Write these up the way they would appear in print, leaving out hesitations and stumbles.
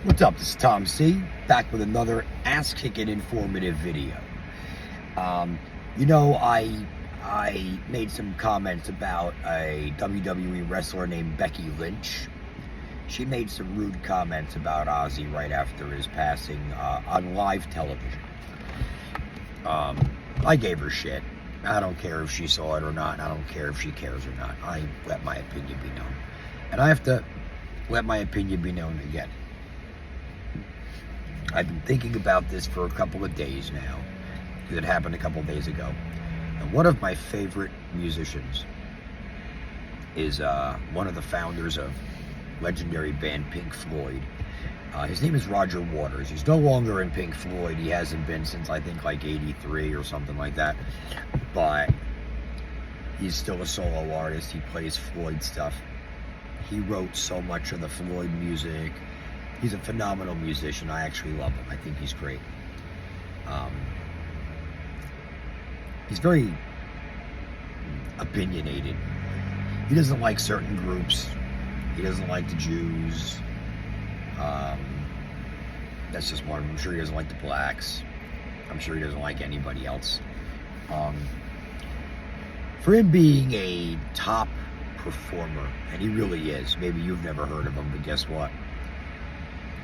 What's up? This is Tom C. Back with another ass-kicking informative video. You know, I made some comments about a WWE wrestler named Becky Lynch. She made some rude comments about Ozzy right after his passing on live television. I gave her shit. I don't care if she saw it or not, and I don't care if she cares or not. I let my opinion be known. And I have to let my opinion be known again. I've been thinking about this for a couple of days now, because it happened a couple of days ago. And one of my favorite musicians is one of the founders of legendary band Pink Floyd. His name is Roger Waters. He's no longer in Pink Floyd. He hasn't been since I think like 83 or something like that. But he's still a solo artist. He plays Floyd stuff. He wrote so much of the Floyd music. He's a phenomenal musician. I actually love him. I think he's great. He's very opinionated. He doesn't like certain groups. He doesn't like the Jews. That's just one. I'm sure he doesn't like the blacks. I'm sure he doesn't like anybody else. For him being a top performer, and he really is. Maybe you've never heard of him, but guess what?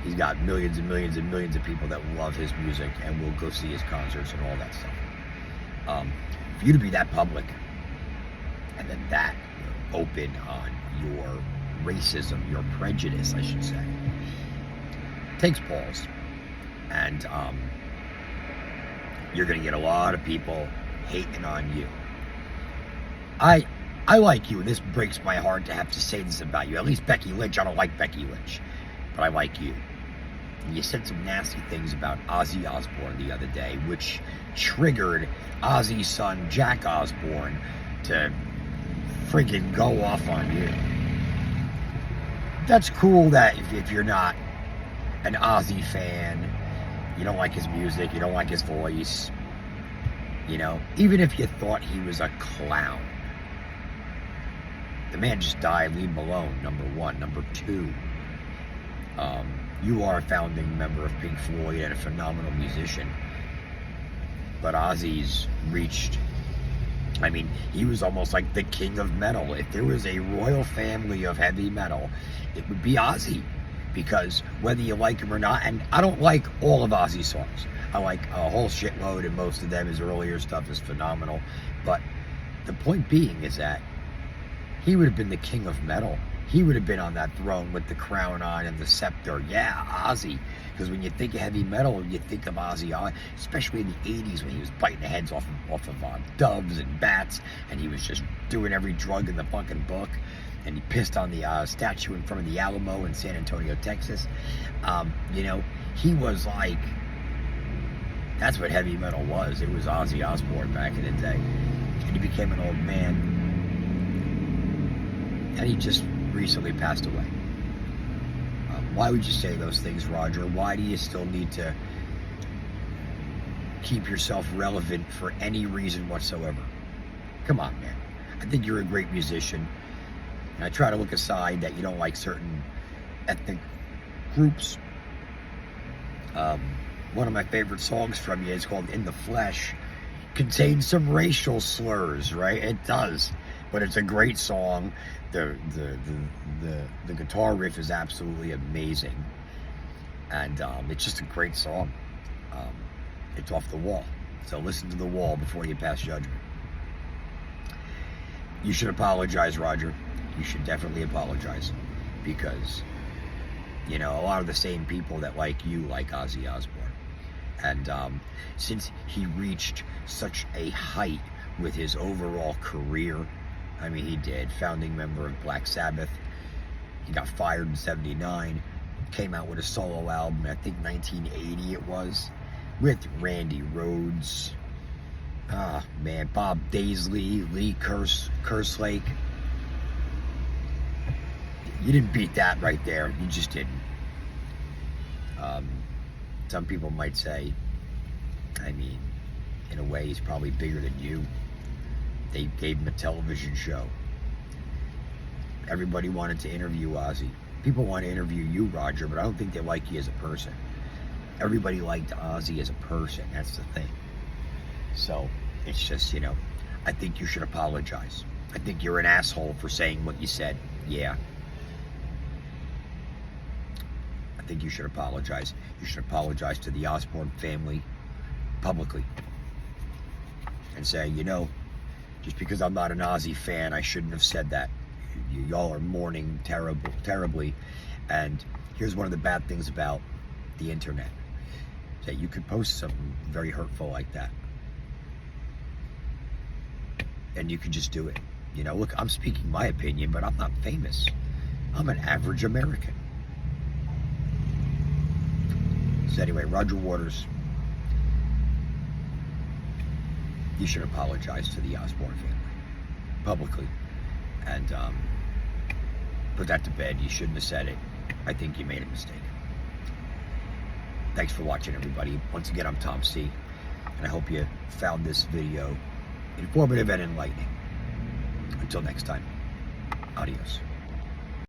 He's got millions and millions and millions of people that love his music and will go see his concerts and all that stuff. For you to be that public and then that open on your racism, your prejudice, I should say, takes balls. And you're going to get a lot of people hating on you. I like you, and this breaks my heart to have to say this about you. At least Becky Lynch. I don't like Becky Lynch, but I like you. You said some nasty things about Ozzy Osbourne the other day, which triggered Ozzy's son, Jack Osbourne, to freaking go off on you. That's cool that if you're not an Ozzy fan, you don't like his music, you don't like his voice, you know, even if you thought he was a clown. The man just died, leave him alone, number one. Number two, you are a founding member of Pink Floyd and a phenomenal musician. But Ozzy's reached, I mean, he was almost like the king of metal. If there was a royal family of heavy metal, it would be Ozzy. Because whether you like him or not, and I don't like all of Ozzy's songs. I like a whole shitload, and most of them, his earlier stuff is phenomenal. But the point being is that he would have been the king of metal. He would have been on that throne with the crown on and the scepter. Yeah, Ozzy. Because when you think of heavy metal, you think of Ozzy, especially in the 80s when he was biting the heads off of doves and bats, and he was just doing every drug in the fucking book. And he pissed on the statue in front of the Alamo in San Antonio, Texas. You know, he was like, that's what heavy metal was. It was Ozzy Osbourne back in the day. And he became an old man. And he just recently passed away. Why would you say those things, Roger? Why do you still need to keep yourself relevant for any reason whatsoever? Come on, man. I think you're a great musician. And I try to look aside that you don't like certain ethnic groups. One of my favorite songs from you is called In the Flesh. Contains some racial slurs, right? It does. But it's a great song. The guitar riff is absolutely amazing. And it's just a great song. It's off The Wall. So listen to The Wall before you pass judgment. You should apologize, Roger. You should definitely apologize. Because, you know, a lot of the same people that like you like Ozzy Osbourne. And since he reached such a height with his overall career, I mean, he did. Founding member of Black Sabbath. He got fired in 79. Came out with a solo album, I think 1980 it was, with Randy Rhoads. Man, Bob Daisley, Lee Kerslake. You didn't beat that right there. You just didn't. Some people might say, I mean, in a way, he's probably bigger than you. They gave him a television show. Everybody wanted to interview Ozzy. People want to interview you, Roger, but I don't think they like you as a person. Everybody liked Ozzy as a person. That's the thing. So it's just, you know, I think you should apologize. I think you're an asshole for saying what you said. Yeah. I think you should apologize. You should apologize to the Osbourne family publicly and say, you know, just because I'm not an Ozzy fan, I shouldn't have said that. Y'all are mourning terribly. And here's one of the bad things about the internet, that you could post something very hurtful like that. And you can just do it. You know, look, I'm speaking my opinion, but I'm not famous. I'm an average American. So anyway, Roger Waters, you should apologize to the Osbourne family publicly and put that to bed. You shouldn't have said it. I think you made a mistake. Thanks for watching, everybody. Once again, I'm Tom C, and I hope you found this video informative and enlightening. Until next time, adios.